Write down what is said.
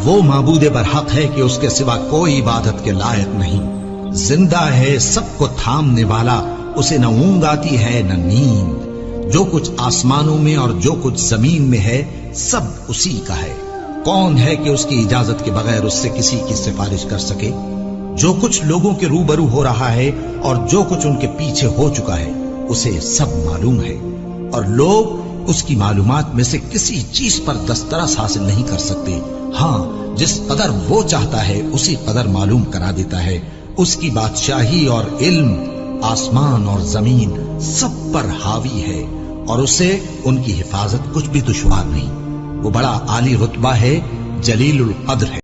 वो माबूद बरहक है कि उसके सिवा कोई इबादत के लायक नहीं। जिंदा है, सबको थामने वाला, उसे न ऊंग आती है न नींद। जो कुछ आसमानों में और जो कुछ जमीन में है सब उसी का है। कौन है कि उसकी इजाजत के बगैर उससे किसी की सिफारिश कर सके? जो कुछ लोगों के रूबरू हो रहा है और जो कुछ उनके पीछे हो चुका है उसे सब मालूम है, और लोग उसकी मालूमात में से किसी चीज पर दस्तरस हासिल नहीं कर सकते। हाँ, जिस कदर वो चाहता है उसी कदर मालूम करा देता है। उसकी बादशाही और इल्म आसमान और जमीन सब पर हावी है, और उसे उनकी हिफाजत कुछ भी दुश्वार नहीं। वो बड़ा आली रुतबा है, जलीलुल कद्र है।